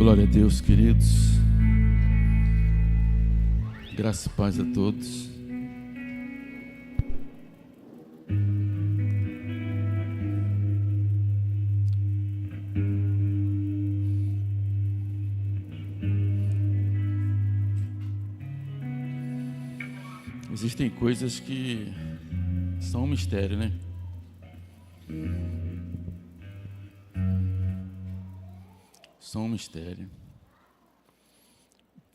Glória a Deus, queridos. Graça e paz a todos. Existem coisas que são um mistério, né? São um mistério.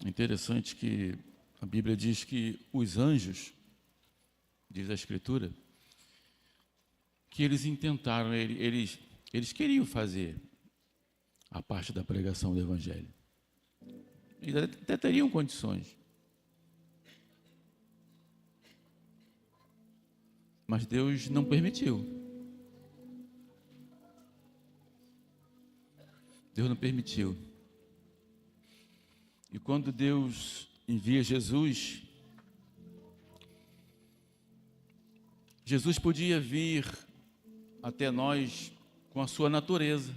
É interessante que a Bíblia diz que os anjos, diz a Escritura, que eles intentaram, eles queriam fazer a parte da pregação do Evangelho. Eles até teriam condições. Mas Deus não permitiu. Deus não permitiu. E quando Deus envia Jesus, Jesus podia vir até nós com a sua natureza,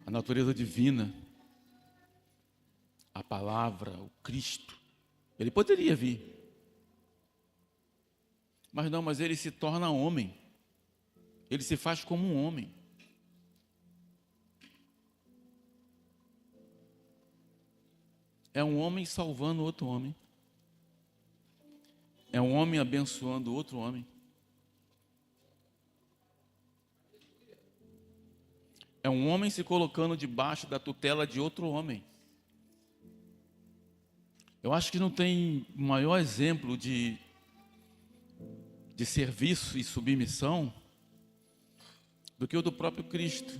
a natureza divina, a palavra, o Cristo. Ele poderia vir. Mas não, mas ele se torna homem. Ele se faz como um homem. É um homem salvando outro homem. É um homem abençoando outro homem. É um homem se colocando debaixo da tutela de outro homem. Eu acho que não tem maior exemplo de serviço e submissão do que o do próprio Cristo,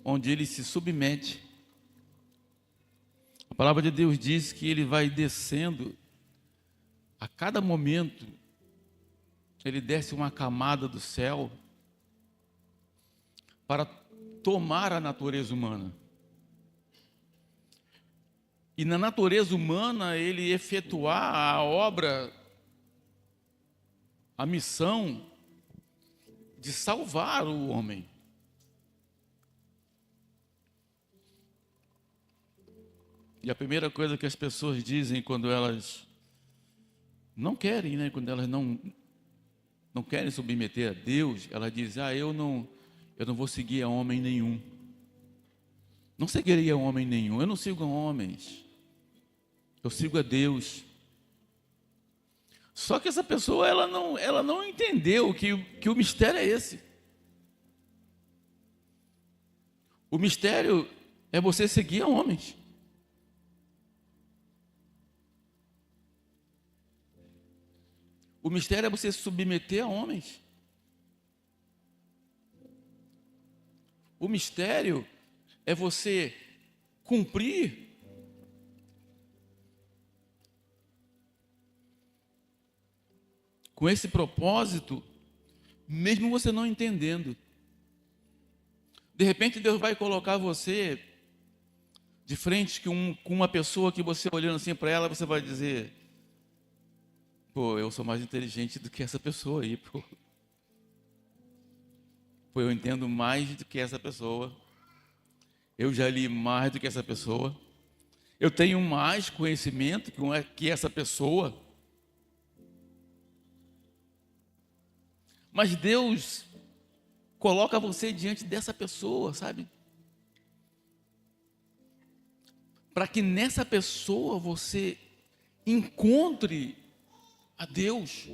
onde ele se submete. A palavra de Deus diz que ele vai descendo, a cada momento, ele desce uma camada do céu para tomar a natureza humana. E na natureza humana, ele efetuar a obra, a missão de salvar o homem. E a primeira coisa que as pessoas dizem quando elas não querem, né? Quando elas não querem submeter a Deus, elas dizem: eu não vou seguir a homem nenhum. Não seguiria a homem nenhum. Eu não sigo a homens. Eu sigo a Deus. Só que essa pessoa ela não entendeu que o mistério é esse. O mistério é você seguir a homens. O mistério é você se submeter a homens. O mistério é você cumprir com esse propósito, mesmo você não entendendo. De repente Deus vai colocar você de frente com uma pessoa que você olhando assim para ela, você vai dizer: pô, eu sou mais inteligente do que essa pessoa aí, pô. Pô, eu entendo mais do que essa pessoa. Eu já li mais do que essa pessoa. Eu tenho mais conhecimento que essa pessoa. Mas Deus coloca você diante dessa pessoa, sabe? Para que nessa pessoa você encontre a Deus,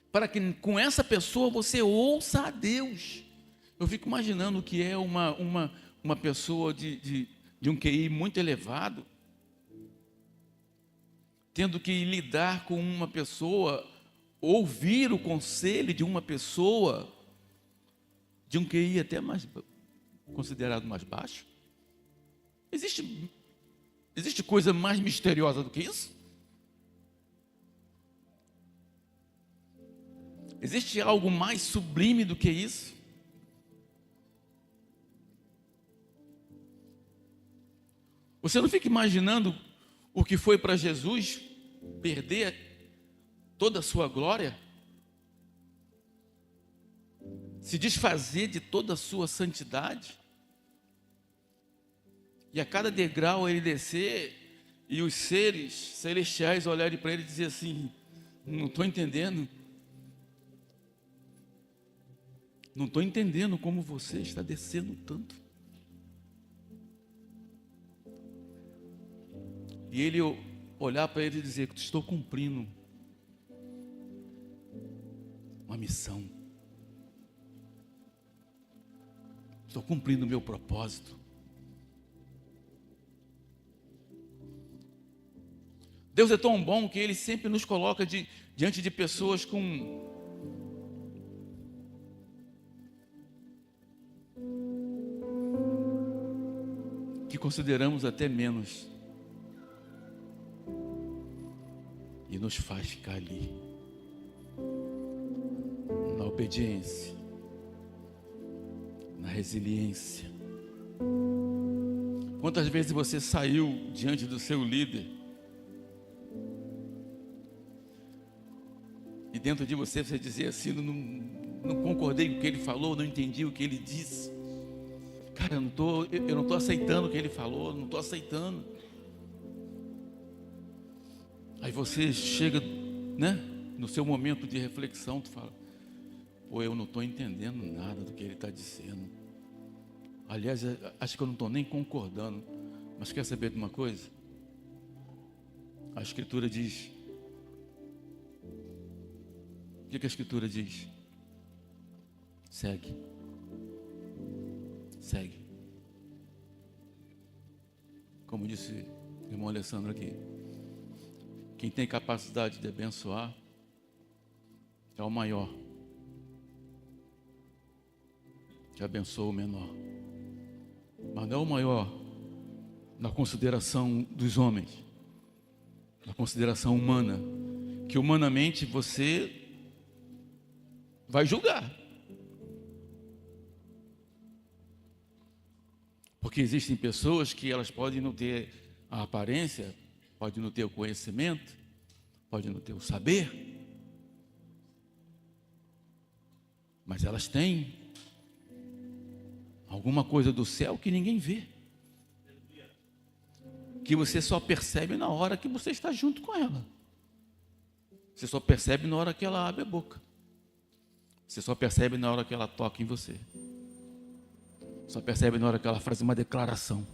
para que com essa pessoa você ouça a Deus. Eu fico imaginando o que é uma pessoa de um QI muito elevado, tendo que lidar com uma pessoa, ouvir o conselho de uma pessoa de um QI até mais considerado mais baixo. Existe coisa mais misteriosa do que isso? Existe algo mais sublime do que isso? Você não fica imaginando o que foi para Jesus perder toda a sua glória? Se desfazer de toda a sua santidade? E a cada degrau ele descer, e os seres celestiais olharem para ele e dizer assim: não estou entendendo. Não estou entendendo como você está descendo tanto. E ele olhar para ele e dizer: estou cumprindo uma missão. Estou cumprindo o meu propósito. Deus é tão bom que Ele sempre nos coloca diante de pessoas que consideramos até menos, e nos faz ficar ali, na obediência, na resiliência. Quantas vezes você saiu diante do seu líder e dentro de você dizia assim: não concordei com o que ele falou, não entendi o que ele disse. Cara, eu não estou aceitando o que ele falou, não estou aceitando. Aí você chega, né, no seu momento de reflexão, tu fala: pô, eu não estou entendendo nada do que ele está dizendo. Aliás, acho que eu não estou nem concordando. Mas quer saber de uma coisa? A Escritura diz. O que a Escritura diz? Segue. Segue. Como disse o irmão Alessandro aqui, quem tem capacidade de abençoar é o maior, que abençoa o menor. Mas não é o maior na consideração dos homens, na consideração humana, que humanamente você vai julgar. Porque existem pessoas que elas podem não ter a aparência, podem não ter o conhecimento, podem não ter o saber, mas elas têm alguma coisa do céu que ninguém vê, que você só percebe na hora que você está junto com ela. Você só percebe na hora que ela abre a boca. Você só percebe na hora que ela toca em você. Só percebe na hora que ela faz uma declaração.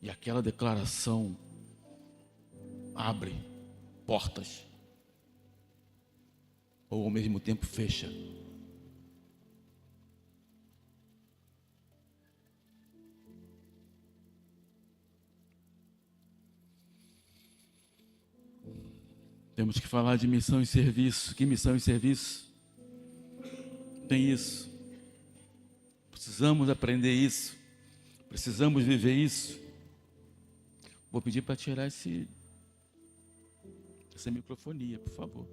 E aquela declaração abre portas, ou ao mesmo tempo fecha. Temos que falar de missão e serviço. Que missão e serviço? Tem isso. Precisamos aprender isso. Precisamos viver isso. Vou pedir para tirar essa microfonia, por favor.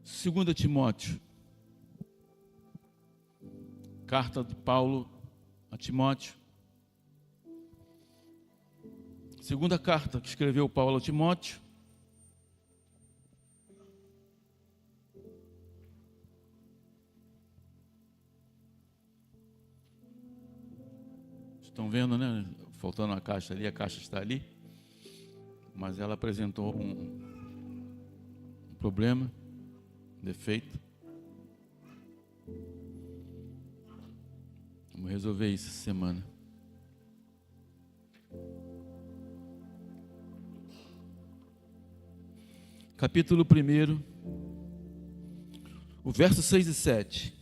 Segunda Timóteo. Carta de Paulo a Timóteo. Segunda carta que escreveu Paulo a Timóteo. Estão vendo, né? Faltando a caixa ali, a caixa está ali. Mas ela apresentou um problema, um defeito. Vamos resolver isso essa semana. Capítulo 1, o verso 6 e 7.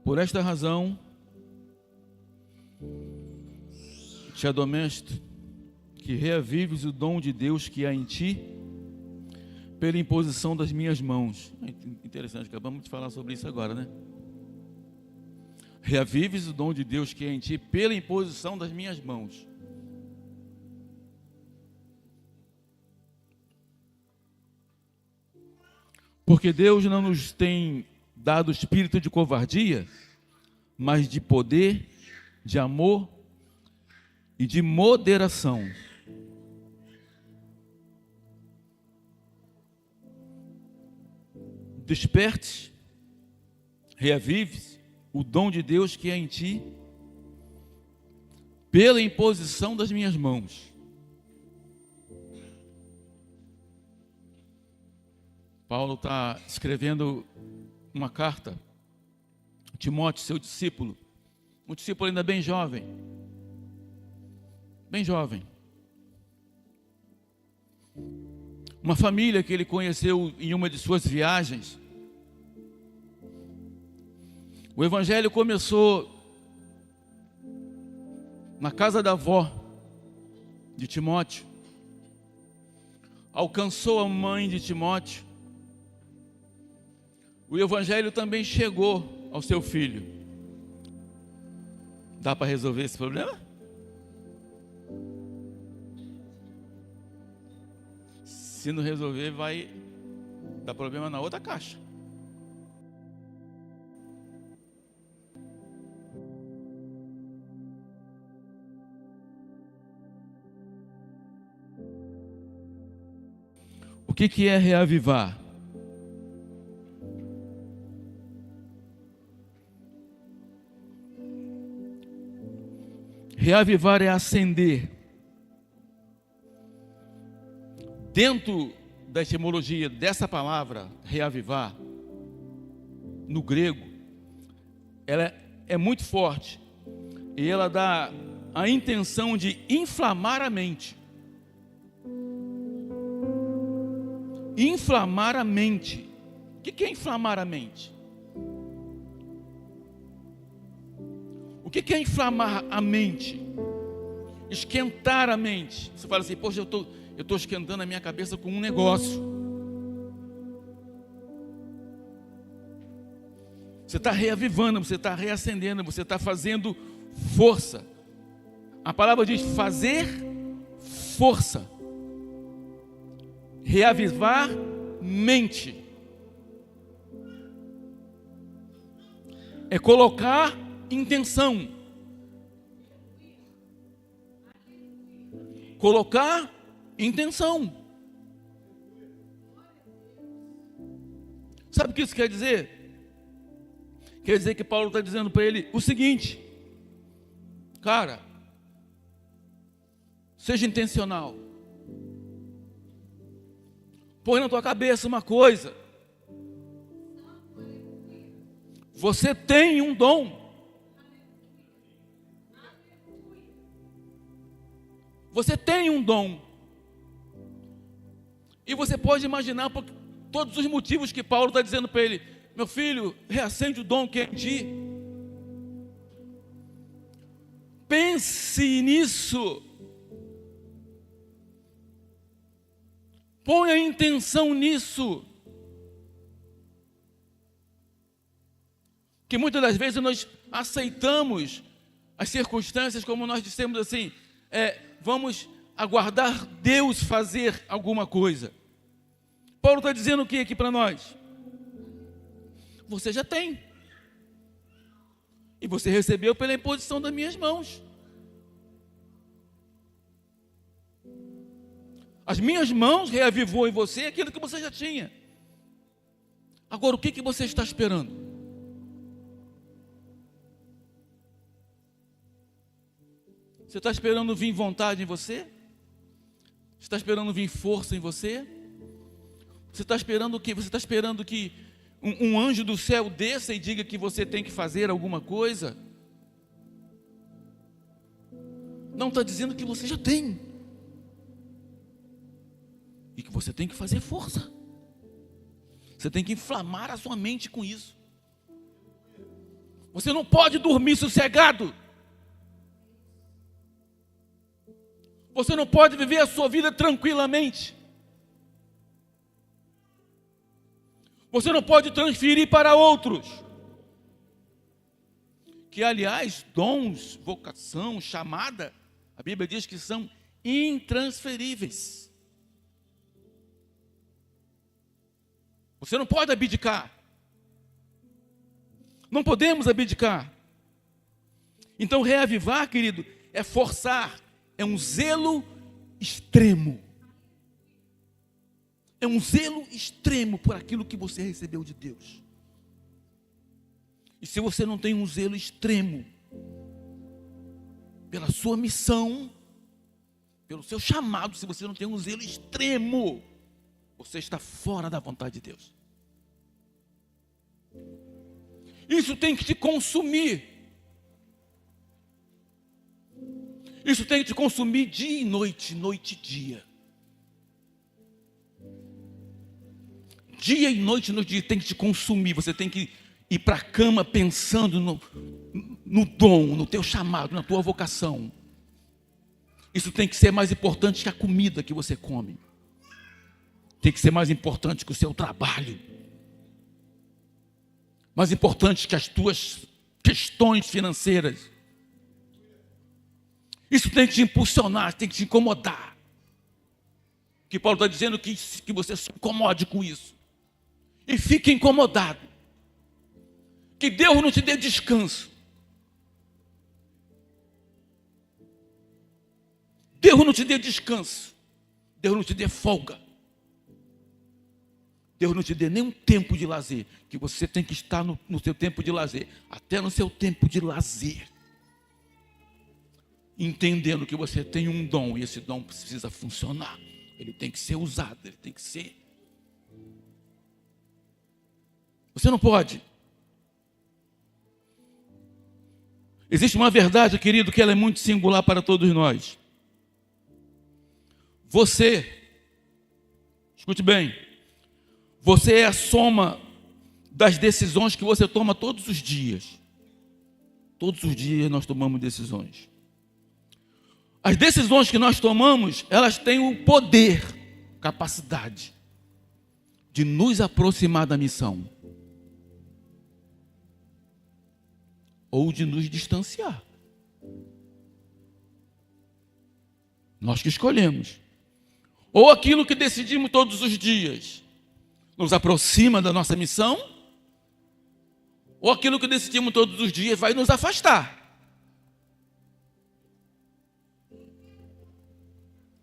Por esta razão, te admoesto que reavives o dom de Deus que há em ti, pela imposição das minhas mãos. Interessante, acabamos de falar sobre isso agora, né? Reavives o dom de Deus que há em ti, pela imposição das minhas mãos. Porque Deus não nos tem dado espírito de covardia, mas de poder, de amor e de moderação. Desperte, reavive o dom de Deus que é em ti, pela imposição das minhas mãos. Paulo está escrevendo uma carta a Timóteo, seu discípulo, um discípulo ainda bem jovem, uma família que ele conheceu em uma de suas viagens. O evangelho começou na casa da avó de Timóteo, alcançou a mãe de Timóteo. O evangelho também chegou ao seu filho. Dá para resolver esse problema? Se não resolver, vai dar problema na outra caixa. O que é reavivar? Reavivar é acender. Dentro da etimologia dessa palavra, reavivar, no grego, ela é muito forte. E ela dá a intenção de inflamar a mente. Inflamar a mente. O que é inflamar a mente? O que é inflamar a mente? Esquentar a mente. Você fala assim, poxa, eu estou esquentando a minha cabeça com um negócio. Você está reavivando, você está reacendendo, você está fazendo força. A palavra diz fazer força. Reavivar mente. É colocar intenção. Colocar intenção. Sabe o que isso quer dizer? Quer dizer que Paulo está dizendo para ele o seguinte: cara, seja intencional. Põe na tua cabeça uma coisa. Você tem um dom. Você tem um dom. E você pode imaginar por todos os motivos que Paulo está dizendo para ele: meu filho, reacende o dom que é em ti. Pense nisso. Põe a intenção nisso. Que muitas das vezes nós aceitamos as circunstâncias como nós dissemos assim, vamos aguardar Deus fazer alguma coisa. Paulo está dizendo o que aqui para nós? Você já tem. E você recebeu pela imposição das minhas mãos. As minhas mãos reavivou em você aquilo que você já tinha. Agora, o que você está esperando? Você está esperando vir vontade em você? Você está esperando vir força em você? Você está esperando o quê? Você está esperando que um anjo do céu desça e diga que você tem que fazer alguma coisa? Não, está dizendo que você já tem. E que você tem que fazer força. Você tem que inflamar a sua mente com isso. Você não pode dormir sossegado. Você não pode viver a sua vida tranquilamente. Você não pode transferir para outros. Que, aliás, dons, vocação, chamada, a Bíblia diz que são intransferíveis. Você não pode abdicar. Não podemos abdicar. Então, reavivar, querido, é forçar, é um zelo extremo. É um zelo extremo por aquilo que você recebeu de Deus. E se você não tem um zelo extremo pela sua missão, pelo seu chamado, se você não tem um zelo extremo, você está fora da vontade de Deus. Isso tem que te consumir. Isso tem que te consumir dia e noite, noite e dia. Dia e noite, noite e dia tem que te consumir. Você tem que ir para a cama pensando no dom, no teu chamado, na tua vocação. Isso tem que ser mais importante que a comida que você come. Tem que ser mais importante que o seu trabalho. Mais importante que as tuas questões financeiras. Isso tem que te impulsionar, tem que te incomodar. Que Paulo está dizendo que você se incomode com isso. E fique incomodado. Que Deus não te dê descanso. Deus não te dê descanso. Deus não te dê folga. Deus não te dê nenhum tempo de lazer. Que você tem que estar no seu tempo de lazer. Até no seu tempo de lazer. Entendendo que você tem um dom. E esse dom precisa funcionar. Ele tem que ser usado. Ele tem que ser. Você não pode. Existe uma verdade, querido, que ela é muito singular para todos nós. Você, escute bem, você é a soma das decisões que você toma todos os dias. Todos os dias nós tomamos decisões. As decisões que nós tomamos, elas têm o poder, capacidade de nos aproximar da missão ou de nos distanciar. Nós que escolhemos. Ou aquilo que decidimos todos os dias nos aproxima da nossa missão, ou aquilo que decidimos todos os dias vai nos afastar.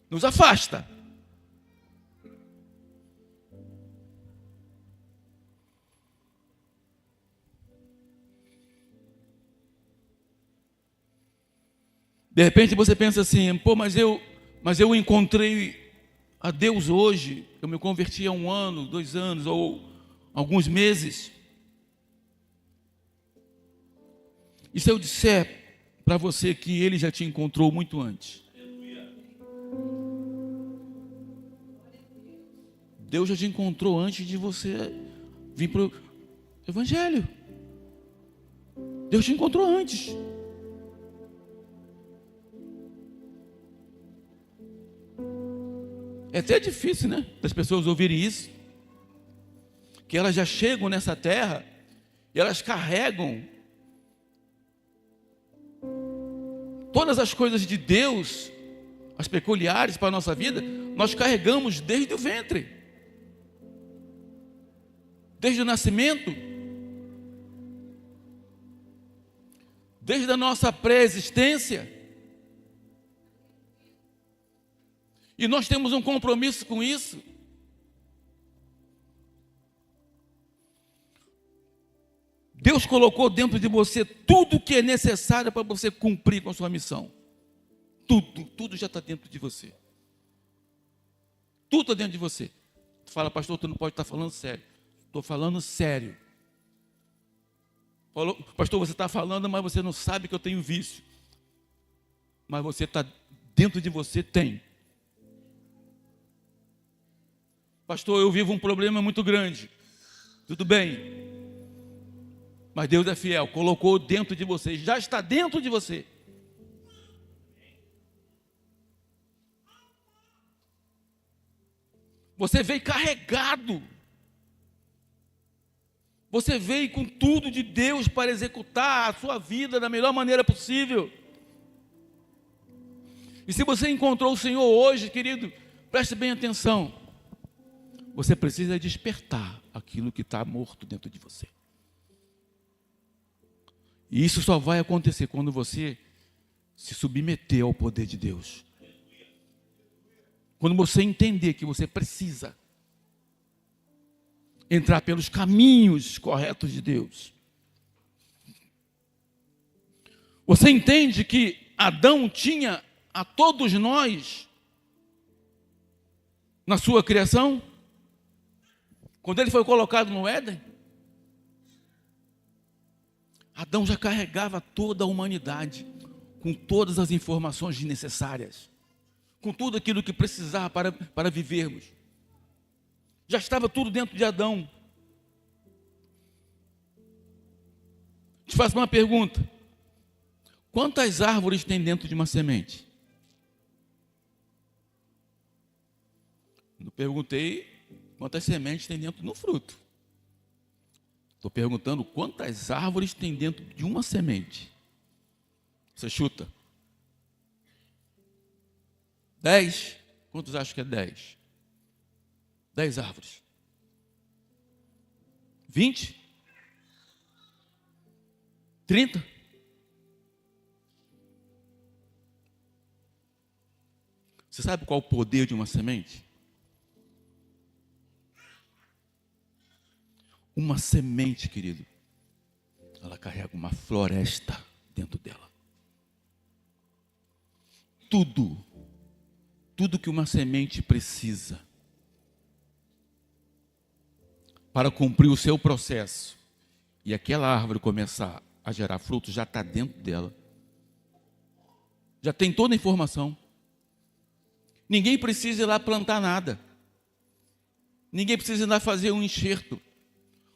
Nos afasta. De repente você pensa assim, pô, mas eu encontrei a Deus hoje, eu me converti há 1 ano, 2 anos, ou alguns meses. E se eu disser para você que Ele já te encontrou muito antes? Deus já te encontrou antes de você vir para o Evangelho. Deus te encontrou antes. É até difícil, né? Das pessoas ouvirem isso. Que elas já chegam nessa terra e elas carregam todas as coisas de Deus, as peculiares para a nossa vida, nós carregamos desde o ventre. Desde o nascimento. Desde a nossa pré-existência. E nós temos um compromisso com isso. Deus colocou dentro de você tudo o que é necessário para você cumprir com a sua missão. Tudo já está dentro de você. Tudo está dentro de você. Tu fala, pastor, tu não pode estar falando sério. Estou falando sério. Pastor, você está falando, mas você não sabe que eu tenho vício. Mas você está dentro de você, tem. Pastor, eu vivo um problema muito grande. Tudo bem. Mas Deus é fiel, colocou dentro de você, já está dentro de você. Você veio carregado. Você veio com tudo de Deus para executar a sua vida da melhor maneira possível. E se você encontrou o Senhor hoje, querido, preste bem atenção. Você precisa despertar. aquilo que está morto dentro de você. E isso só vai acontecer quando você se submeter ao poder de Deus. Quando você entender que você precisa entrar pelos caminhos corretos de Deus. Você entende que Adão tinha a todos nós na sua criação? Quando ele foi colocado no Éden, Adão já carregava toda a humanidade com todas as informações necessárias, com tudo aquilo que precisava para vivermos. Já estava tudo dentro de Adão. Te faço uma pergunta: quantas árvores tem dentro de uma semente? Não perguntei quantas sementes tem dentro do fruto. Estou perguntando quantas árvores tem dentro de uma semente. Você chuta? 10? Quantos acham que é 10? 10 árvores. 20? 30? Você sabe qual é o poder de uma semente? Uma semente, querido, ela carrega uma floresta dentro dela. Tudo que uma semente precisa para cumprir o seu processo e aquela árvore começar a gerar frutos, já está dentro dela. Já tem toda a informação. Ninguém precisa ir lá plantar nada. Ninguém precisa ir lá fazer um enxerto.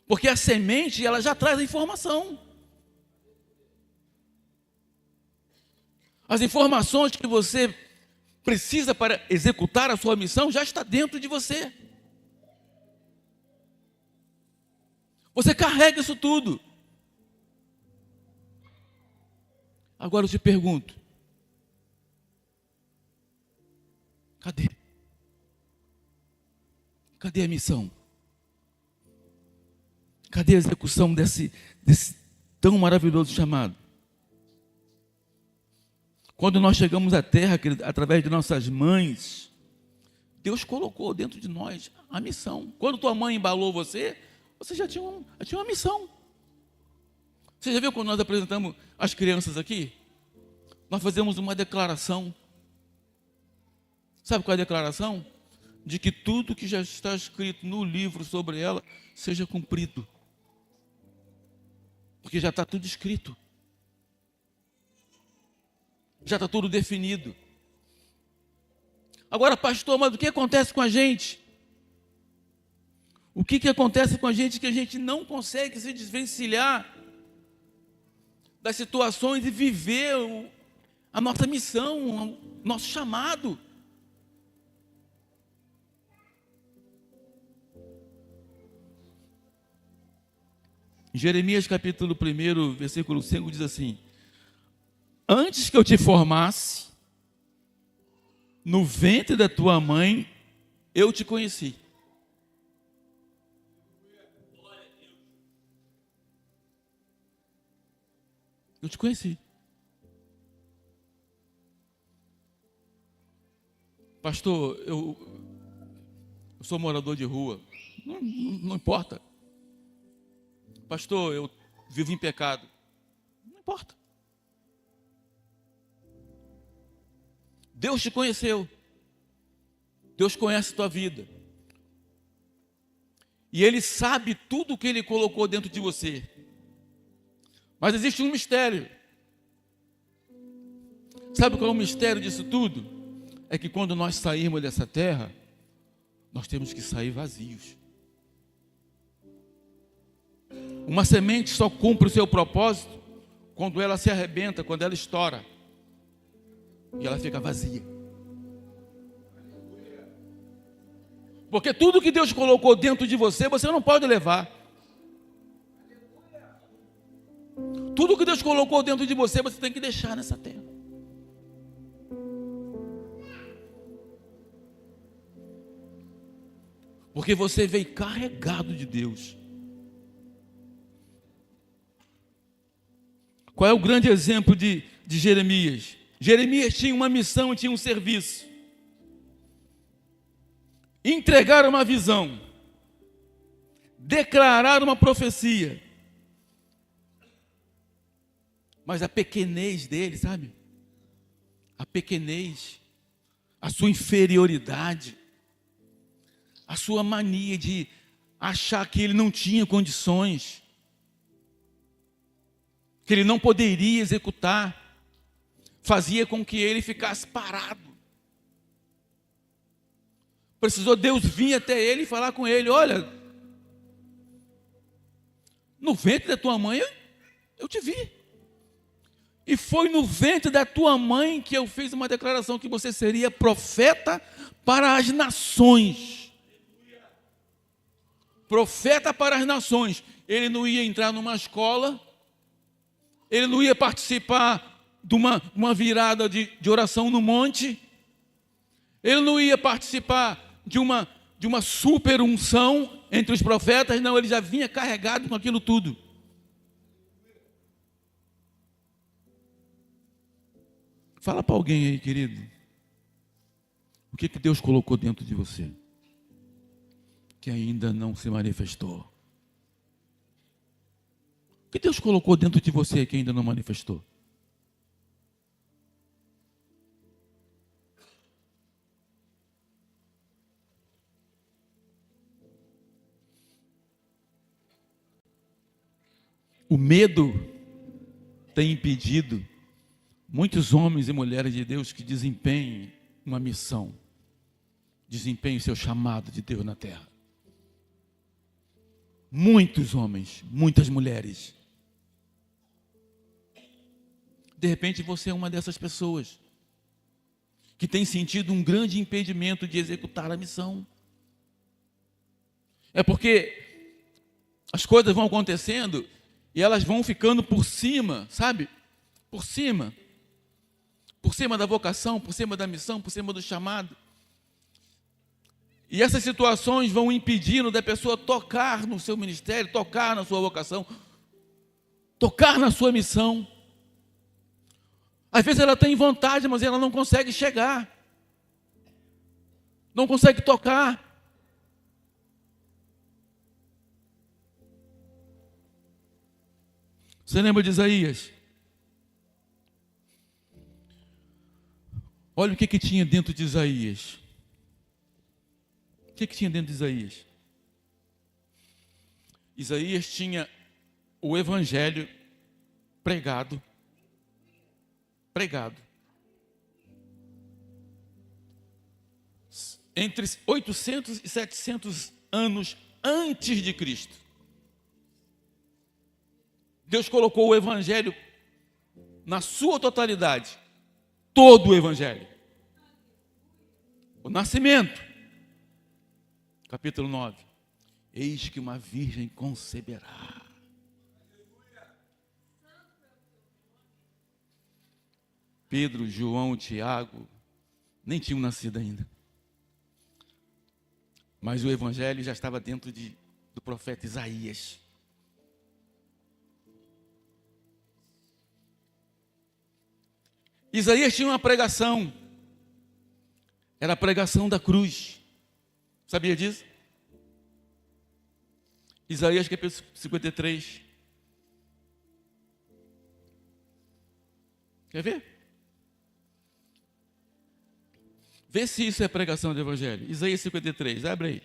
Porque a semente, ela já traz a informação. As informações que você precisa para executar a sua missão já está dentro de você. Você carrega isso tudo. Agora eu te pergunto: cadê? Cadê a missão? Cadê a execução desse tão maravilhoso chamado? Quando nós chegamos à terra, através de nossas mães, Deus colocou dentro de nós a missão. Quando tua mãe embalou você, você já tinha uma missão. Você já viu quando nós apresentamos as crianças aqui? Nós fazemos uma declaração. Sabe qual é a declaração? De que tudo que já está escrito no livro sobre ela seja cumprido. Porque já está tudo escrito. Já está tudo definido. Agora, pastor, mas o que acontece com a gente? O que acontece com a gente que a gente não consegue se desvencilhar das situações e viver a nossa missão, o nosso chamado? Jeremias capítulo 1, versículo 5 diz assim: antes que eu te formasse, no ventre da tua mãe, eu te conheci. Eu te conheci. Pastor, eu sou morador de rua. Não importa. Pastor, eu vivo em pecado. Não importa. Deus te conheceu. Deus conhece a tua vida. E Ele sabe tudo o que Ele colocou dentro de você. Mas existe um mistério. Sabe qual é o mistério disso tudo? É que quando nós sairmos dessa terra, nós temos que sair vazios. Uma semente só cumpre o seu propósito quando ela se arrebenta, quando ela estoura. E ela fica vazia. Porque tudo que Deus colocou dentro de você, você não pode levar. Tudo que Deus colocou dentro de você, você tem que deixar nessa terra. Porque você veio carregado de Deus. Qual é o grande exemplo de Jeremias? Jeremias tinha uma missão, tinha um serviço. Entregar uma visão. Declarar uma profecia. Mas a pequenez dele, sabe? A pequenez, a sua inferioridade, a sua mania de achar que ele não tinha condições, que ele não poderia executar, fazia com que ele ficasse parado. Precisou Deus vir até ele e falar com ele: olha, no ventre da tua mãe eu te vi. E foi no ventre da tua mãe que eu fiz uma declaração que você seria profeta para as nações. Profeta para as nações. Ele não ia entrar numa escola, ele não ia participar de uma virada de oração no monte, ele não ia participar de uma super unção entre os profetas, não, ele já vinha carregado com aquilo tudo. Fala para alguém aí, querido, o que Deus colocou dentro de você, que ainda não se manifestou? O que Deus colocou dentro de você que ainda não manifestou? O medo tem impedido muitos homens e mulheres de Deus que desempenhem uma missão, desempenhem o seu chamado de Deus na terra. Muitos homens, muitas mulheres. De repente você é uma dessas pessoas que tem sentido um grande impedimento de executar a missão. É porque as coisas vão acontecendo e elas vão ficando por cima, sabe? Por cima da vocação, por cima da missão, por cima do chamado. E essas situações vão impedindo da pessoa tocar no seu ministério, tocar na sua vocação, tocar na sua missão. Às vezes ela tem vontade, mas ela não consegue chegar, não consegue tocar. Você lembra de Isaías? Olha o que tinha dentro de Isaías. O que tinha dentro de Isaías? Isaías tinha o evangelho pregado. Entre 800 e 700 anos antes de Cristo. Deus colocou o evangelho na sua totalidade. Todo o evangelho. O nascimento. Capítulo 9. Eis que uma virgem conceberá. Pedro, João, Tiago nem tinham nascido ainda. Mas o evangelho já estava dentro do profeta Isaías. Isaías tinha uma pregação. Era a pregação da cruz. Sabia disso? Isaías capítulo 53. Quer ver? Vê se isso é pregação do evangelho. Isaías 53, abre aí.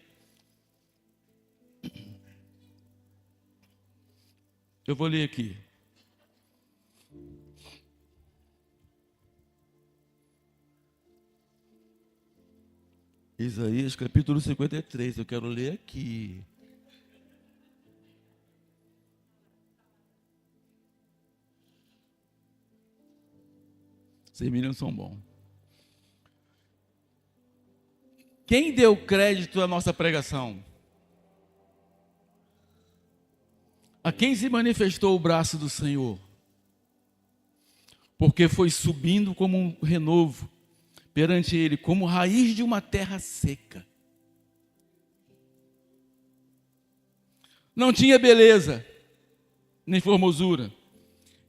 Eu vou ler aqui. Isaías capítulo 53, eu quero ler aqui. Vocês meninos são bons. Quem deu crédito à nossa pregação? A quem se manifestou o braço do Senhor? Porque foi subindo como um renovo perante ele, como raiz de uma terra seca. não tinha beleza, nem formosura.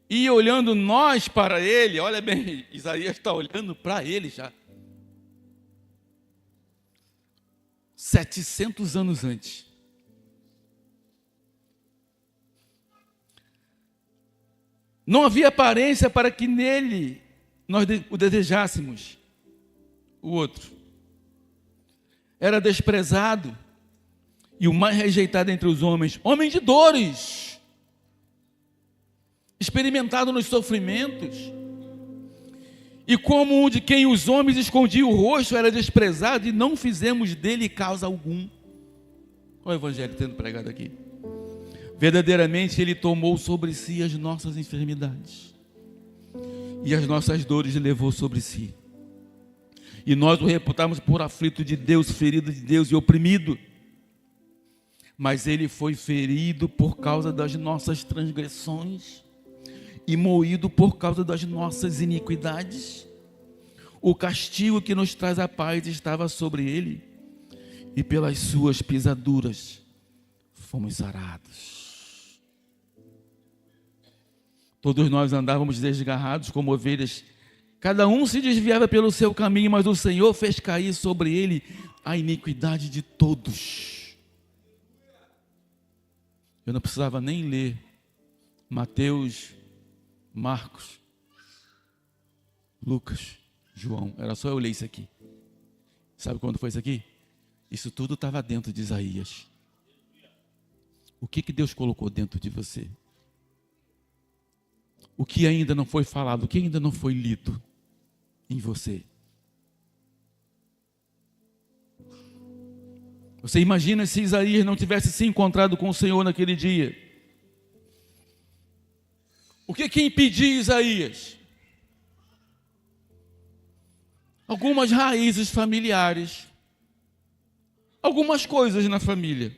E olhando nós para ele, olha bem, Isaías está olhando para ele já. 700 anos antes. Não havia aparência para que nele nós o desejássemos. O outro era desprezado e o mais rejeitado entre os homens, homem de dores, experimentado nos sofrimentos, e como de quem os homens escondiam o rosto, era desprezado, e não fizemos dele causa algum. Olha o evangelho sendo pregado aqui. Verdadeiramente ele tomou sobre si as nossas enfermidades, e as nossas dores levou sobre si, e nós o reputamos por aflito de Deus, ferido de Deus e oprimido. Mas ele foi ferido por causa das nossas transgressões e moído por causa das nossas iniquidades. O castigo que nos traz a paz estava sobre ele, e pelas suas pisaduras fomos sarados. Todos nós andávamos desgarrados como ovelhas, cada um se desviava pelo seu caminho, mas o Senhor fez cair sobre ele a iniquidade de todos. Eu não precisava nem ler Mateus, Marcos, Lucas, João, era só eu ler isso aqui. Sabe quando foi isso aqui? Isso tudo estava dentro de Isaías. O que Deus colocou dentro de você? O que ainda não foi falado, o que ainda não foi lido em você? Você imagina se Isaías não tivesse se encontrado com o Senhor naquele dia? O que impedia Isaías? Algumas raízes familiares, algumas coisas na família.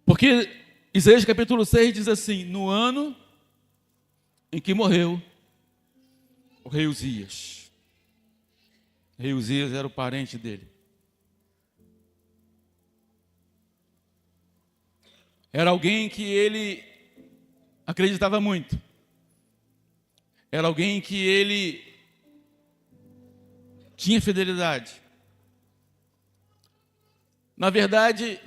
Porque Isaías capítulo 6 diz assim: no ano em que morreu o rei Uzias. O rei Uzias era o parente dele. Era alguém que ele acreditava muito. Era alguém que ele tinha fidelidade. Na verdade,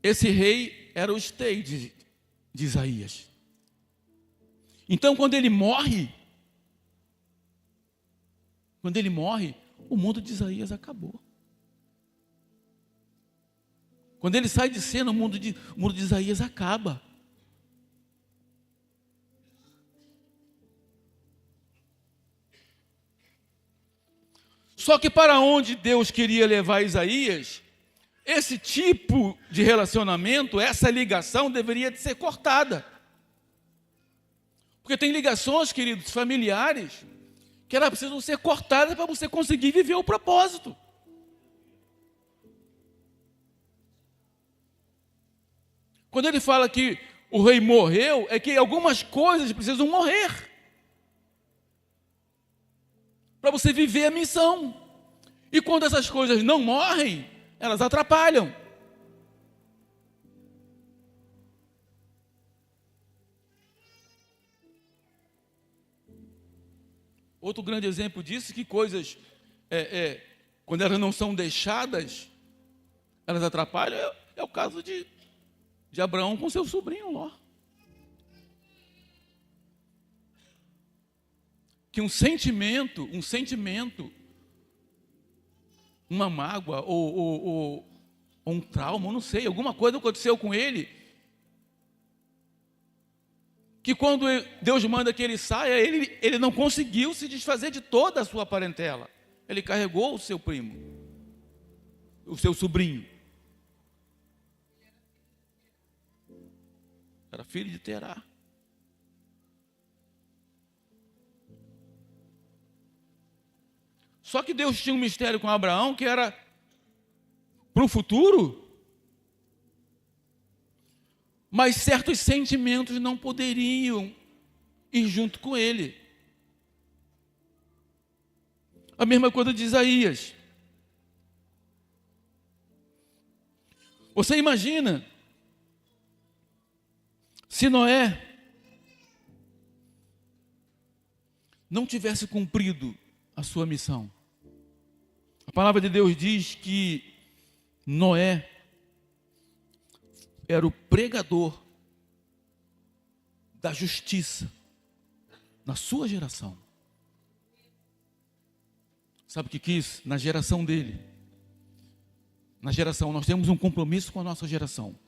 esse rei era o stay de Isaías. Então, quando ele morre, o mundo de Isaías acabou. Quando ele sai de cena, o mundo de Isaías acaba. Só que para onde Deus queria levar Isaías, esse tipo de relacionamento, essa ligação deveria de ser cortada. Porque tem ligações, queridos, familiares, que elas precisam ser cortadas para você conseguir viver o propósito. Quando ele fala que o rei morreu, é que algumas coisas precisam morrer para você viver a missão. E quando essas coisas não morrem, elas atrapalham. Outro grande exemplo disso, que coisas, quando elas não são deixadas, elas atrapalham, é o caso de Abraão com seu sobrinho Ló. Que um sentimento, uma mágoa ou um trauma, eu não sei, alguma coisa aconteceu com ele, que quando Deus manda que ele saia, ele não conseguiu se desfazer de toda a sua parentela. Ele carregou o seu primo, o seu sobrinho. Era filho de Terá. Só que Deus tinha um mistério com Abraão que era para o futuro, mas certos sentimentos não poderiam ir junto com ele. A mesma coisa de Isaías. Você imagina se Noé não tivesse cumprido a sua missão? A palavra de Deus diz que Noé era o pregador da justiça na sua geração. Sabe o que quis? Na geração dele. Na geração, nós temos um compromisso com a nossa geração.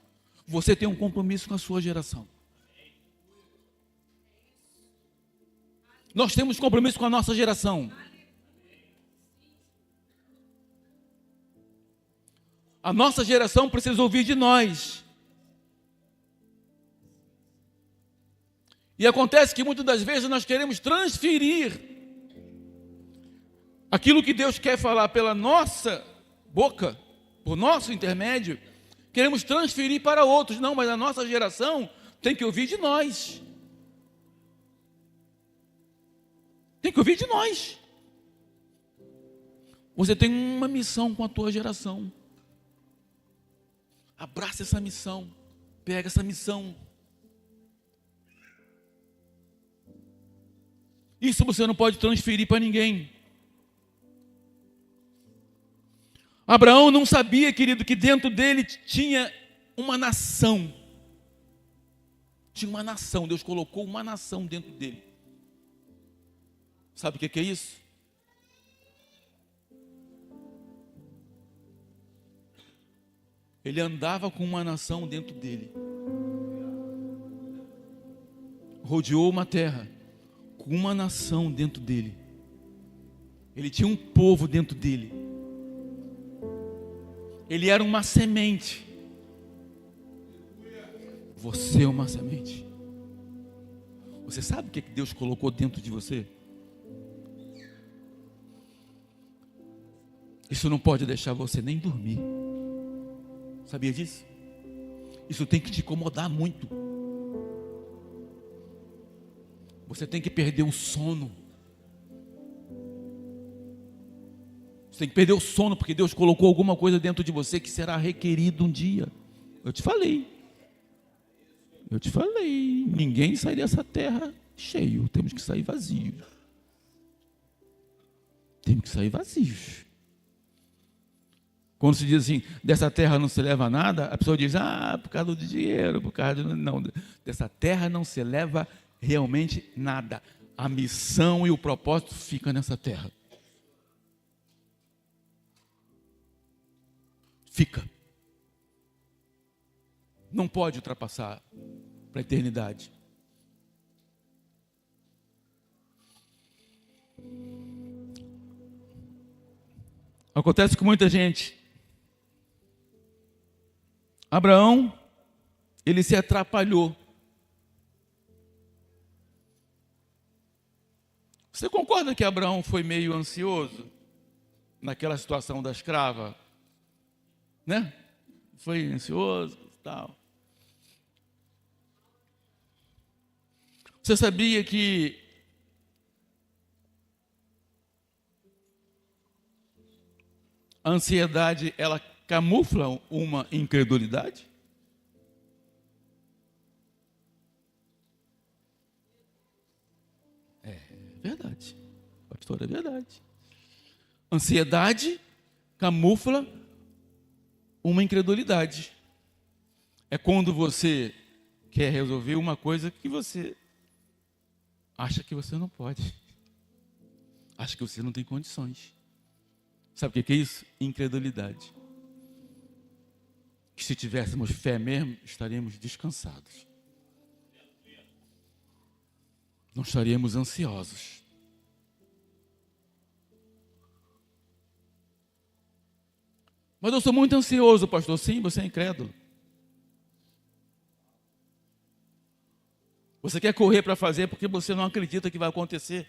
Você tem um compromisso com a sua geração. Nós temos compromisso com a nossa geração. A nossa geração precisa ouvir de nós. E acontece que muitas das vezes nós queremos transferir aquilo que Deus quer falar pela nossa boca, por nosso intermédio, queremos transferir para outros. Não, mas a nossa geração tem que ouvir de nós. Tem que ouvir de nós. Você tem uma missão com a tua geração. Abraça essa missão. Pega essa missão. Isso você não pode transferir para ninguém. Abraão não sabia, querido, que dentro dele tinha uma nação. Tinha uma nação. Deus colocou uma nação dentro dele. Sabe o que é isso? Ele andava com uma nação dentro dele. Rodeou uma terra com uma nação dentro dele. Ele tinha um povo dentro dele. Ele era uma semente. Você é uma semente. Você sabe o que Deus colocou dentro de você? Isso não pode deixar você nem dormir. Sabia disso? Isso tem que te incomodar muito. Você tem que perder o sono. Você tem que perder o sono, porque Deus colocou alguma coisa dentro de você que será requerido um dia. Eu te falei. Ninguém sai dessa terra cheio. Temos que sair vazios. Temos que sair vazios. Quando se diz assim, dessa terra não se leva nada, a pessoa diz, por causa do dinheiro, por causa do... Não, dessa terra não se leva realmente nada. A missão e o propósito ficam nessa terra. Fica. Não pode ultrapassar para a eternidade. Acontece com muita gente. Abraão, ele se atrapalhou. Você concorda que Abraão foi meio ansioso naquela situação da escrava? Né? Foi ansioso e tal. Você sabia que a ansiedade, ela camufla uma incredulidade? É verdade, pastor, é verdade. Ansiedade camufla uma incredulidade. É quando você quer resolver uma coisa que você acha que você não pode. Acha que você não tem condições. Sabe o que é isso? Incredulidade. Que se tivéssemos fé mesmo, estaríamos descansados. Não estaríamos ansiosos. Mas eu sou muito ansioso, pastor. Sim, você é incrédulo. Você quer correr para fazer porque você não acredita que vai acontecer.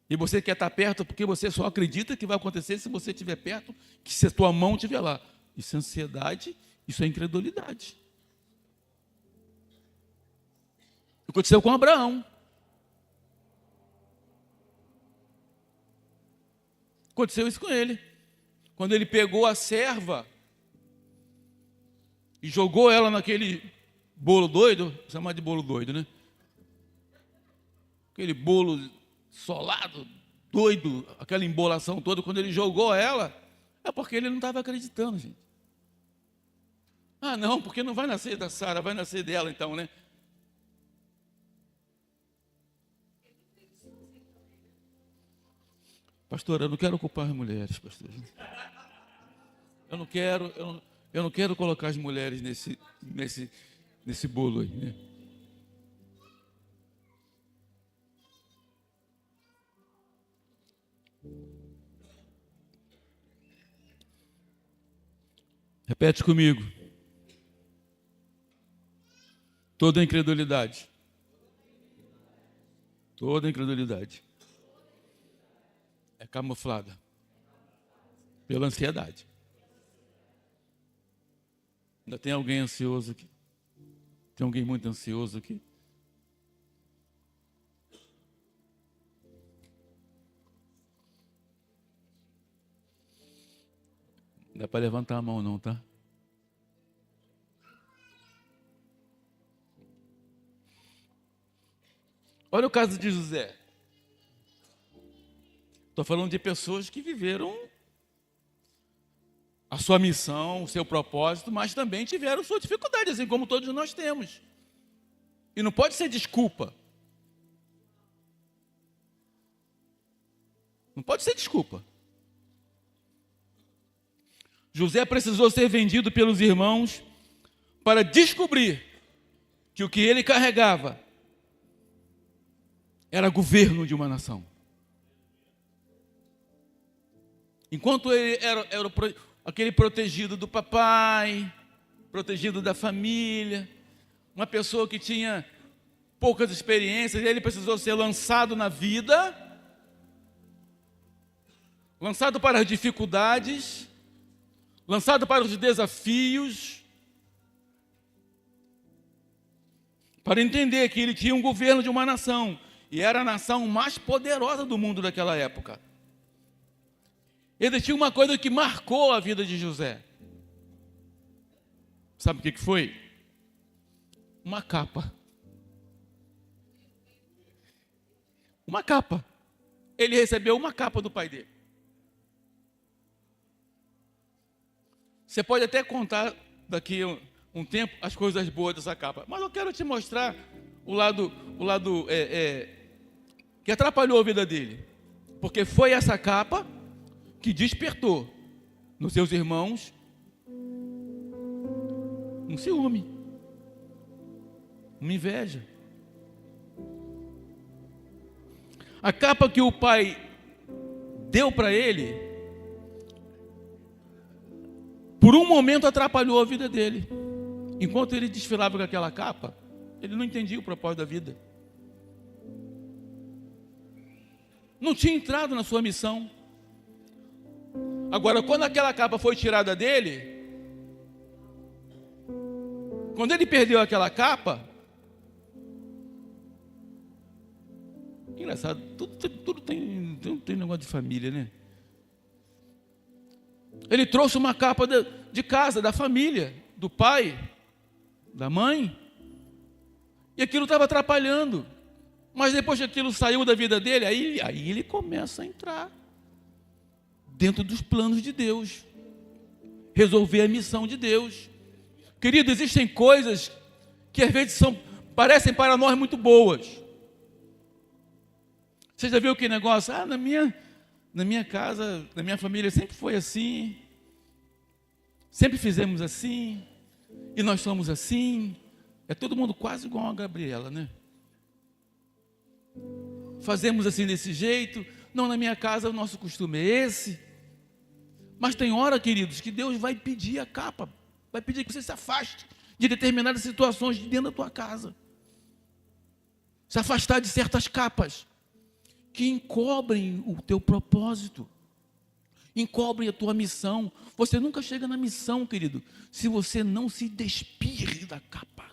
E você quer estar perto porque você só acredita que vai acontecer se você estiver perto, que se a tua mão estiver lá. Isso é ansiedade, isso é incredulidade. Aconteceu com Abraão. Aconteceu isso com ele. Quando ele pegou a serva e jogou ela naquele bolo doido, chama de bolo doido, né? Aquele bolo solado, doido, aquela embolação toda, quando ele jogou ela, é porque ele não estava acreditando, gente. Ah, não, porque não vai nascer da Sara, vai nascer dela então, né? Pastor, eu não quero ocupar as mulheres, pastor. Eu não quero colocar as mulheres nesse bolo aí, né? Repete comigo. Toda incredulidade. Toda incredulidade é camuflada pela ansiedade. Ainda tem alguém ansioso aqui? Tem alguém muito ansioso aqui? Não dá para levantar a mão não, tá? Olha o caso de José. Estou falando de pessoas que viveram a sua missão, o seu propósito, mas também tiveram suas dificuldades, assim como todos nós temos. E não pode ser desculpa. Não pode ser desculpa. José precisou ser vendido pelos irmãos para descobrir que o que ele carregava era governo de uma nação. Enquanto ele era aquele protegido do papai, protegido da família, uma pessoa que tinha poucas experiências, ele precisou ser lançado na vida, lançado para as dificuldades, lançado para os desafios, para entender que ele tinha um governo de uma nação, e era a nação mais poderosa do mundo daquela época. Ele tinha uma coisa que marcou a vida de José. Sabe o que foi? Uma capa. Uma capa. Ele recebeu uma capa do pai dele. Você pode até contar daqui um tempo as coisas boas dessa capa, mas eu quero te mostrar o lado que atrapalhou a vida dele, porque foi essa capa que despertou nos seus irmãos um ciúme, uma inveja. A capa que o pai deu para ele, por um momento atrapalhou a vida dele. Enquanto ele desfilava com aquela capa, ele não entendia o propósito da vida. Não tinha entrado na sua missão. Agora, quando aquela capa foi tirada dele, quando ele perdeu aquela capa, engraçado, tudo tem negócio de família, né? Ele trouxe uma capa de casa, da família, do pai, da mãe, e aquilo estava atrapalhando. Mas depois que aquilo saiu da vida dele, aí ele começa a entrar dentro dos planos de Deus, resolver a missão de Deus. Querido, existem coisas que às vezes parecem para nós muito boas. Você já viu que negócio? Na minha casa, na minha família sempre foi assim, sempre fizemos assim, e nós somos assim. É todo mundo quase igual a Gabriela, né? Fazemos assim desse jeito. Não, na minha casa o nosso costume é esse. Mas tem hora, queridos, que Deus vai pedir a capa, vai pedir que você se afaste de determinadas situações de dentro da tua casa, se afastar de certas capas que encobrem o teu propósito, encobrem a tua missão. Você nunca chega na missão, querido, se você não se despir da capa.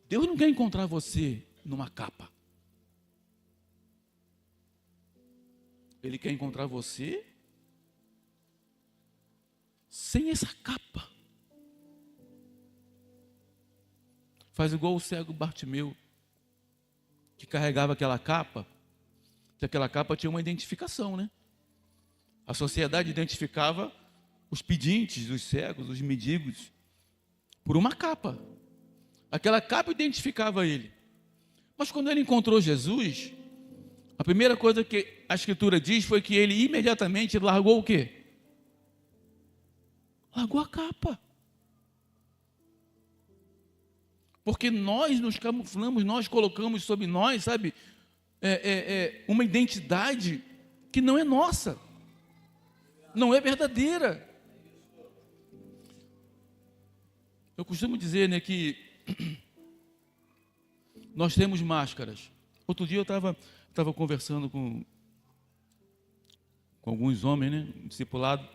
Deus não quer encontrar você numa capa. Ele quer encontrar você sem essa capa. Faz igual o cego Bartimeu, que carregava aquela capa, que aquela capa tinha uma identificação, né? A sociedade identificava os pedintes, os cegos, os mendigos, por uma capa. Aquela capa identificava ele. Mas quando ele encontrou Jesus, a primeira coisa que a Escritura diz foi que ele imediatamente largou o quê? Largou a capa. Porque nós nos camuflamos, nós colocamos sobre nós, sabe, uma identidade que não é nossa, não é verdadeira. Eu costumo dizer, né, que nós temos máscaras. Outro dia eu estava conversando com alguns homens, né, um discipulado,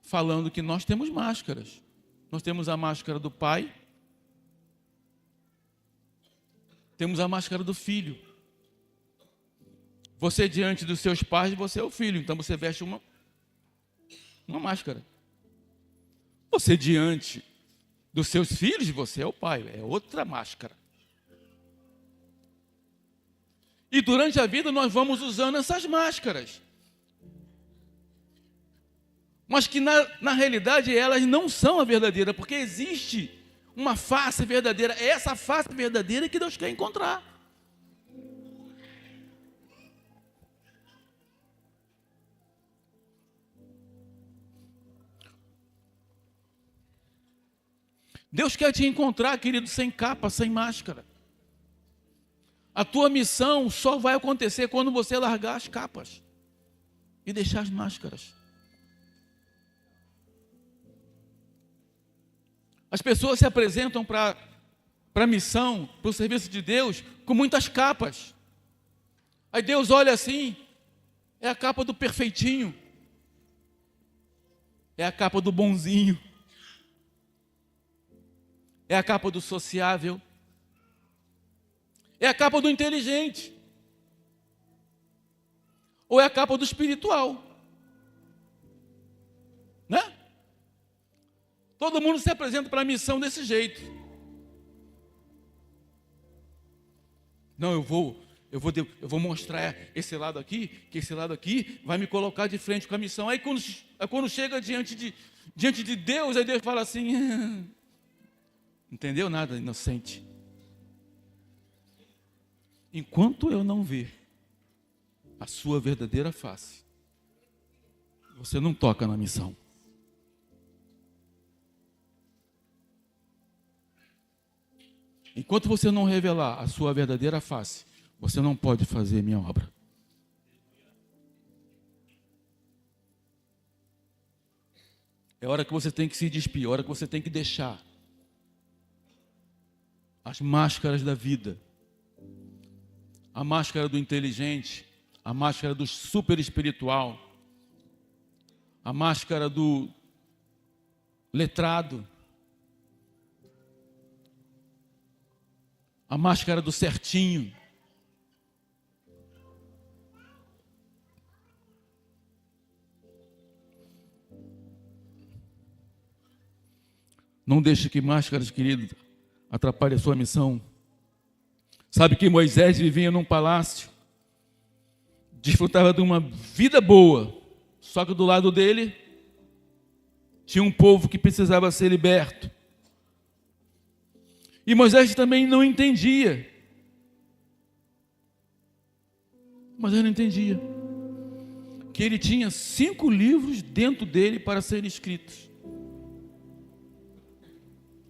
falando que nós temos máscaras. Nós temos a máscara do pai, temos a máscara do filho. Você diante dos seus pais, você é o filho, então você veste uma máscara. Você diante dos seus filhos, você é o pai, é outra máscara. E durante a vida nós vamos usando essas máscaras. Mas que na realidade elas não são a verdadeira, porque existe uma face verdadeira. É essa face verdadeira que Deus quer encontrar. Deus quer te encontrar, querido, sem capa, sem máscara. A tua missão só vai acontecer quando você largar as capas e deixar as máscaras. As pessoas se apresentam para a missão, para o serviço de Deus, com muitas capas. Aí Deus olha assim, é a capa do perfeitinho, é a capa do bonzinho, é a capa do sociável, é a capa do inteligente, ou é a capa do espiritual, né? Todo mundo se apresenta para a missão desse jeito. Não, eu vou mostrar esse lado aqui, que esse lado aqui vai me colocar de frente com a missão. Aí quando chega diante de Deus, aí Deus fala assim, entendeu nada, inocente. Enquanto eu não ver a sua verdadeira face, você não toca na missão. Enquanto você não revelar a sua verdadeira face, você não pode fazer minha obra. É hora que você tem que se despir, é hora que você tem que deixar as máscaras da vida. A máscara do inteligente, a máscara do super espiritual, a máscara do letrado, a máscara do certinho. Não deixe que máscaras, querido, atrapalhem a sua missão. Sabe que Moisés vivia num palácio, desfrutava de uma vida boa, só que do lado dele tinha um povo que precisava ser liberto. E Moisés também não entendia. Moisés não entendia que ele tinha 5 livros dentro dele para serem escritos.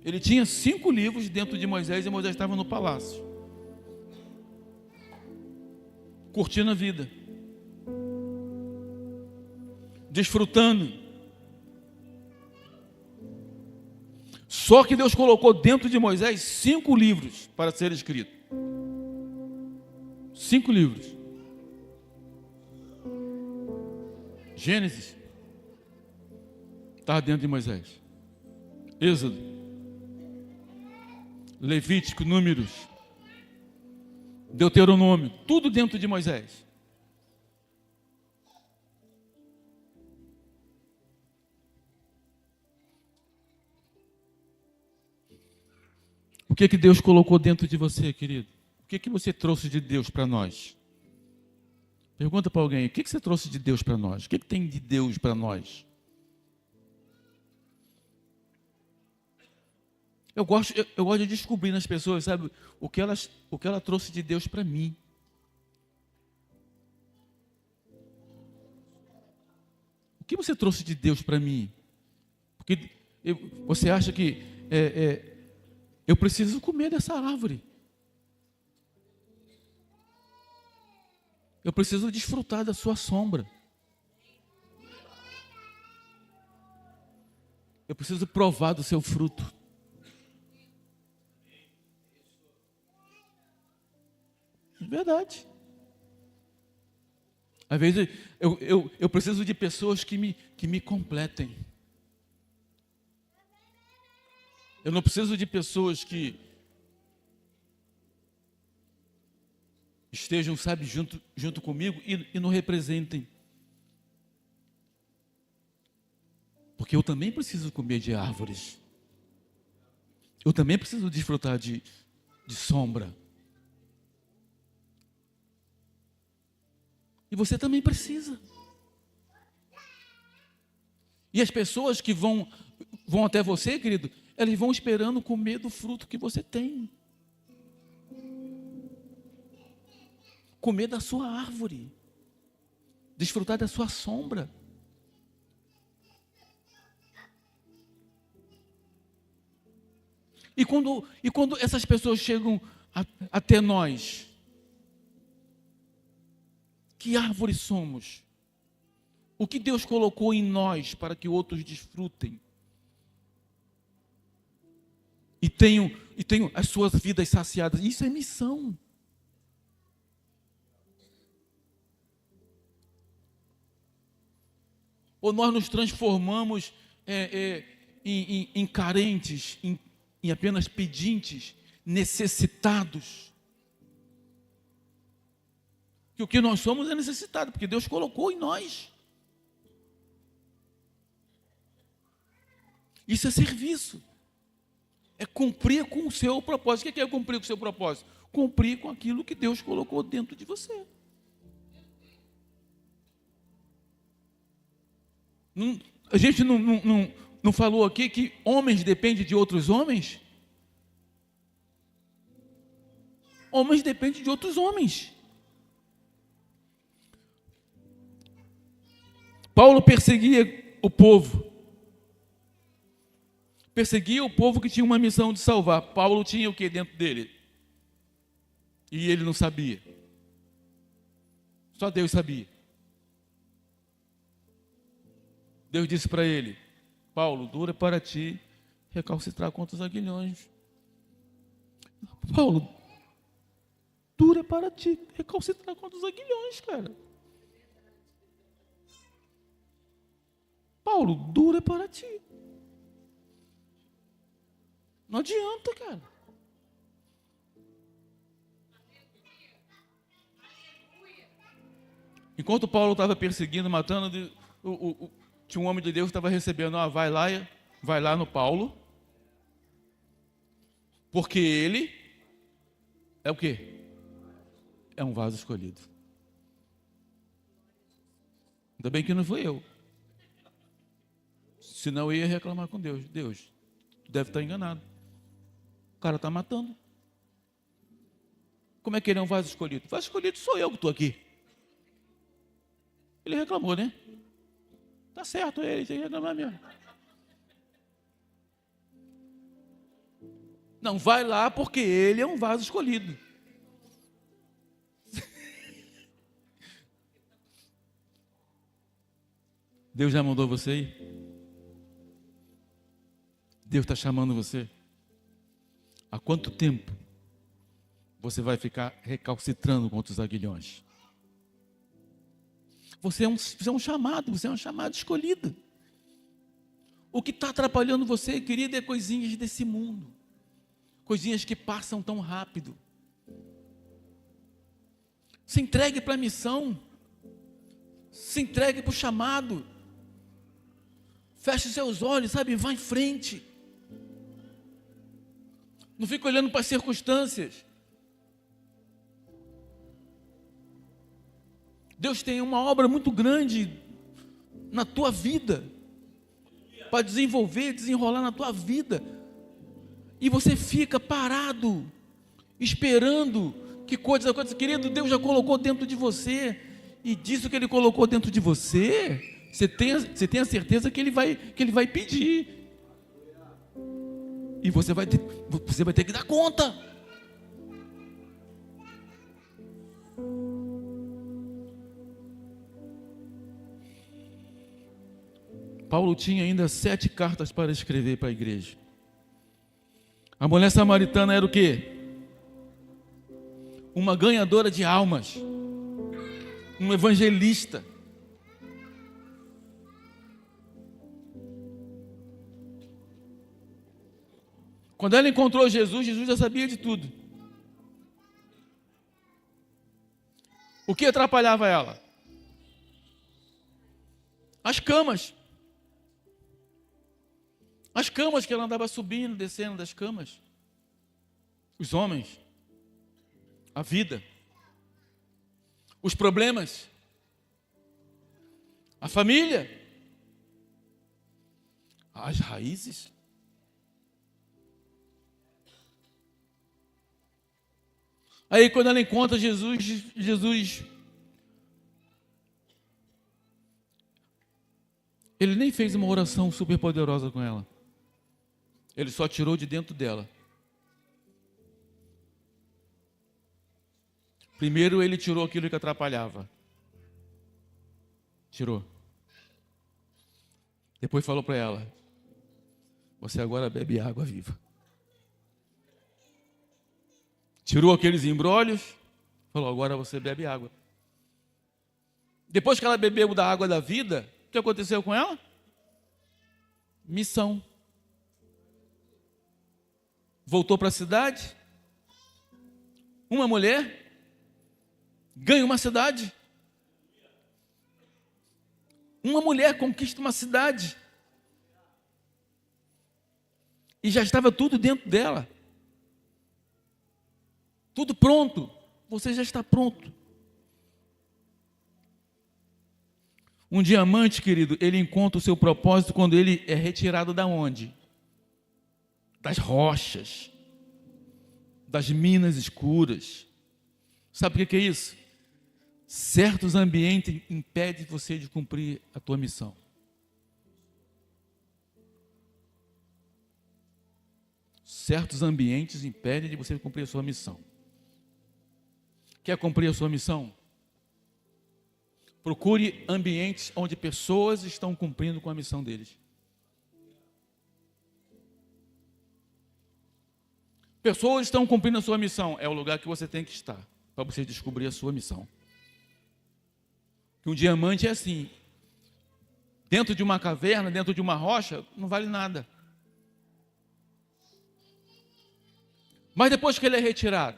Ele tinha 5 livros dentro de Moisés e Moisés estava no palácio, curtindo a vida, desfrutando. Só que Deus colocou dentro de Moisés 5 livros para ser escrito. 5 livros. Gênesis estava dentro de Moisés. Êxodo, Levítico, Números, Deuteronômio, tudo dentro de Moisés. que Deus colocou dentro de você, querido? O que você trouxe de Deus para nós? Pergunta para alguém, o que você trouxe de Deus para nós? O que tem de Deus para nós? Eu gosto de descobrir nas pessoas, sabe, o que ela trouxe de Deus para mim. O que você trouxe de Deus para mim? Porque você acha que eu preciso comer dessa árvore. Eu preciso desfrutar da sua sombra. Eu preciso provar do seu fruto. Verdade. Às vezes eu preciso de pessoas que me completem. Eu não preciso de pessoas que estejam, sabe, junto comigo e não representem. Porque eu também preciso comer de árvores. Eu também preciso desfrutar de sombra. E você também precisa. E as pessoas que vão até você, querido, elas vão esperando comer do fruto que você tem. Comer da sua árvore. Desfrutar da sua sombra. E quando essas pessoas chegam até nós, que árvore somos? O que Deus colocou em nós para que outros desfrutem? E tenham as suas vidas saciadas. Isso é missão. Ou nós nos transformamos em carentes, em apenas pedintes, necessitados. Que o que nós somos é necessitado, porque Deus colocou em nós. Isso é serviço. É cumprir com o seu propósito. O que é cumprir com o seu propósito? Cumprir com aquilo que Deus colocou dentro de você. A gente não falou aqui que homens dependem de outros homens? Homens dependem de outros homens. Paulo perseguia o povo. Perseguia o povo que tinha uma missão de salvar. Paulo tinha o que dentro dele? E ele não sabia. Só Deus sabia. Deus disse para ele: Paulo, dura para ti recalcitrar contra os aguilhões. Paulo, dura para ti recalcitrar contra os aguilhões, cara. Paulo, dura para ti. Não adianta, cara. Enquanto Paulo estava perseguindo, matando, tinha um homem de Deus que estava recebendo, vai lá no Paulo, porque ele é o quê? É um vaso escolhido. Ainda bem que não fui eu. Senão eu ia reclamar com Deus. Deus, tu deve estar enganado. O cara está matando. Como é que ele é um vaso escolhido? O vaso escolhido sou eu que estou aqui. Ele reclamou, né? Tá certo, ele tem que reclamar mesmo. Não, vai lá porque ele é um vaso escolhido. Deus já mandou você ir? Deus está chamando você? Há quanto tempo você vai ficar recalcitrando contra os aguilhões? Você é um chamado, você é um chamado escolhido. O que está atrapalhando você, querido, é coisinhas desse mundo. Coisinhas que passam tão rápido. Se entregue para a missão. Se entregue para o chamado. Feche seus olhos, sabe? Vá em frente. Não fica olhando para as circunstâncias. Deus tem uma obra muito grande na tua vida, para desenvolver, desenrolar na tua vida. E você fica parado, esperando que coisas aconteçam. Querido, Deus já colocou dentro de você. E disso que Ele colocou dentro de você, você tem a certeza que Ele vai pedir. E você vai ter que dar conta. Paulo tinha ainda 7 cartas para escrever para a igreja. A mulher samaritana era o quê? Uma ganhadora de almas, um evangelista. Quando ela encontrou Jesus, Jesus já sabia de tudo. O que atrapalhava ela? As camas. As camas que ela andava subindo, descendo das camas. Os homens. A vida. Os problemas. A família. As raízes. Aí quando ela encontra Jesus, ele nem fez uma oração super poderosa com ela. Ele só tirou de dentro dela. Primeiro ele tirou aquilo que atrapalhava. Tirou. Depois falou para ela: você agora bebe água viva. Tirou aqueles embrólios, falou: agora você bebe água. Depois que ela bebeu da água da vida, o que aconteceu com ela? Missão. Voltou para a cidade. Uma mulher ganha uma cidade. Uma mulher conquista uma cidade. E já estava tudo dentro dela. Tudo pronto. Você já está pronto. Um diamante, querido, ele encontra o seu propósito quando ele é retirado da onde? Das rochas, das minas escuras. Sabe o que é isso? Certos ambientes impedem você de cumprir a tua missão. Certos ambientes impedem de você cumprir a sua missão. Quer cumprir a sua missão? Procure ambientes onde pessoas estão cumprindo com a missão deles. Pessoas estão cumprindo a sua missão. É o lugar que você tem que estar para você descobrir a sua missão. Que um diamante é assim. Dentro de uma caverna, dentro de uma rocha, não vale nada. Mas depois que ele é retirado,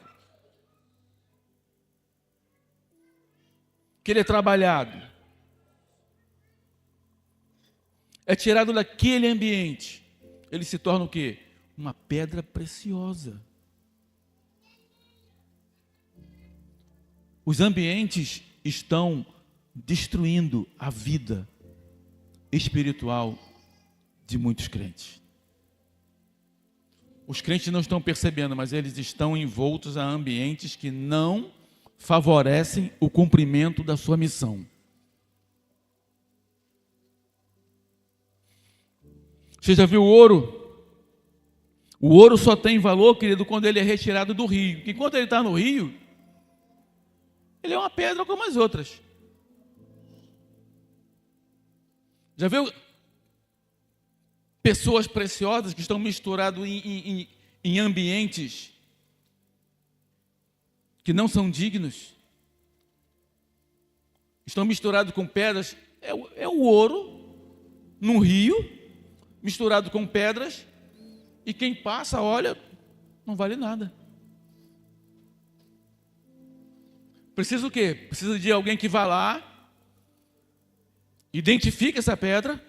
que ele é trabalhado, é tirado daquele ambiente, ele se torna o quê? Uma pedra preciosa. Os ambientes estão destruindo a vida espiritual de muitos crentes. Os crentes não estão percebendo, mas eles estão envoltos a ambientes que não favorecem o cumprimento da sua missão. Você já viu o ouro? O ouro só tem valor, querido, quando ele é retirado do rio. Porque enquanto ele está no rio, ele é uma pedra como as outras. Já viu pessoas preciosas que estão misturadas em ambientes que não são dignos? Estão misturados com pedras. É o ouro num rio, misturado com pedras, e quem passa, olha, não vale nada. Precisa o quê? Precisa de alguém que vá lá, identifique essa pedra,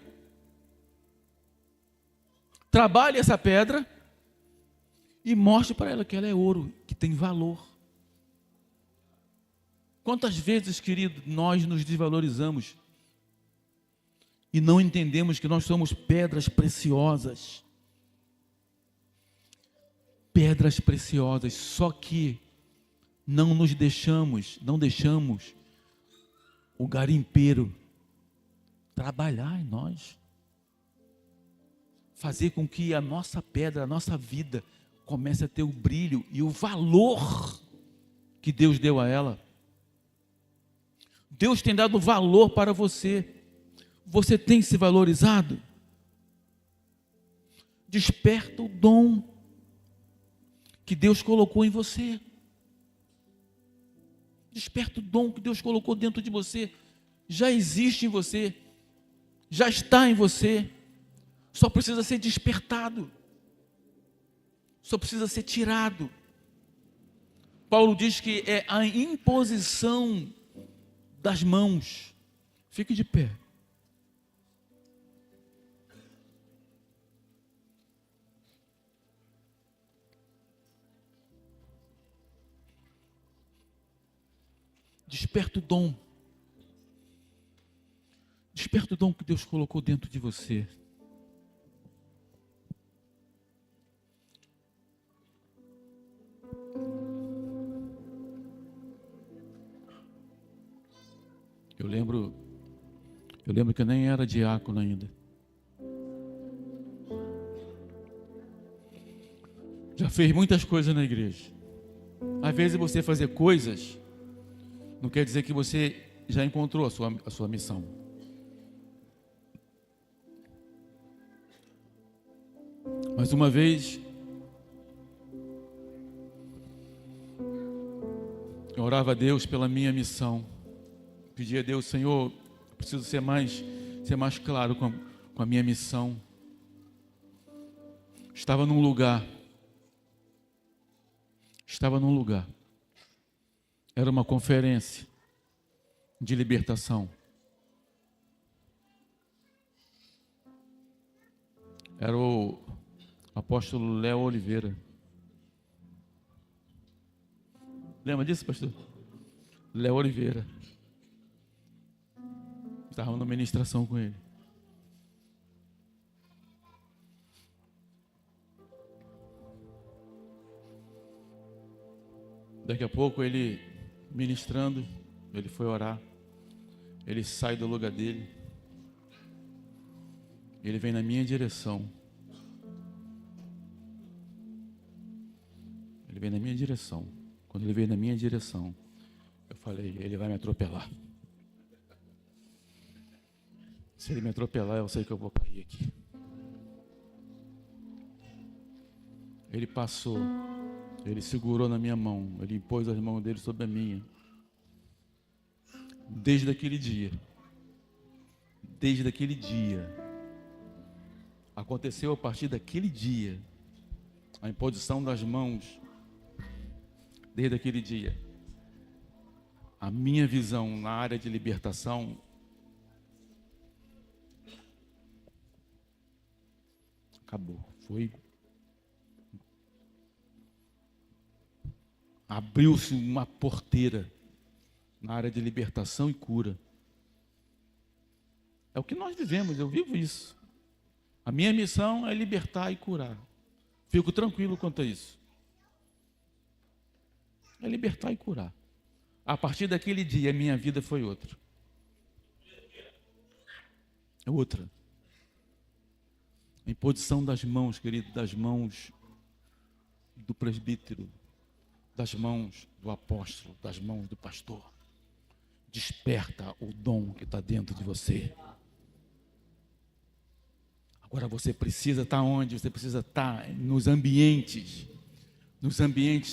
trabalhe essa pedra E mostre para ela que ela é ouro, que tem valor. Quantas vezes, querido, nós nos desvalorizamos e não entendemos que nós somos pedras preciosas. Pedras preciosas, só que não deixamos o garimpeiro trabalhar em nós. Fazer com que a nossa pedra, a nossa vida, comece a ter o brilho e o valor que Deus deu a ela. Deus tem dado valor para você. Você tem se valorizado? Desperta o dom que Deus colocou em você. Desperta o dom que Deus colocou dentro de você. Já existe em você. Já está em você. Só precisa ser despertado. Só precisa ser tirado. Paulo diz que é a imposição das mãos. Fique de pé. Desperta o dom. Desperta o dom que Deus colocou dentro de você. Eu lembro que eu nem era diácono ainda. Já fez muitas coisas na igreja. Às vezes você fazer coisas não quer dizer que você já encontrou a sua missão. Mas uma vez eu orava a Deus pela minha missão. Pedia a Deus, Senhor, eu preciso ser mais claro com a minha missão. Estava num lugar. Era uma conferência de libertação. Era o apóstolo Léo Oliveira. Lembra disso, pastor? Léo Oliveira. Estava numa ministração com ele. Daqui a pouco ele ministrando, ele foi orar. Ele sai do lugar dele. Ele vem na minha direção. Ele vem na minha direção. Quando ele veio na minha direção, eu falei, ele vai me atropelar. Se ele me atropelar, eu sei que eu vou cair aqui. Ele passou, ele segurou na minha mão, ele impôs as mãos dele sobre a minha. Desde aquele dia, aconteceu a partir daquele dia, a imposição das mãos, desde aquele dia, a minha visão na área de libertação acabou, abriu-se uma porteira na área de libertação e cura. É o que nós vivemos, eu vivo isso. A minha missão é libertar e curar. Fico tranquilo quanto a isso. É libertar e curar. A partir daquele dia, a minha vida foi outra. É outra. A imposição das mãos, querido, das mãos do presbítero, das mãos do apóstolo, das mãos do pastor. Desperta o dom que está dentro de você. Agora você precisa estar onde? Você precisa estar nos ambientes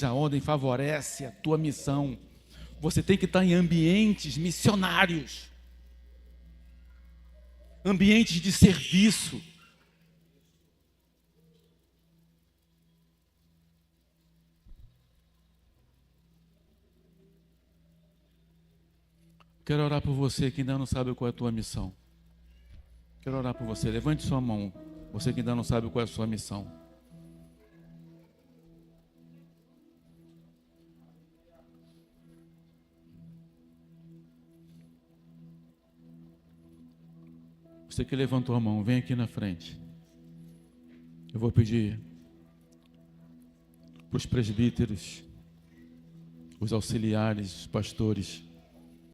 aonde favorece a tua missão. Você tem que estar em ambientes missionários, ambientes de serviço. Quero orar por você que ainda não sabe qual é a tua missão. Quero orar por você. Levante sua mão. Você que ainda não sabe qual é a sua missão. Você que levantou a mão, vem aqui na frente. Eu vou pedir para os presbíteros, os auxiliares, os pastores,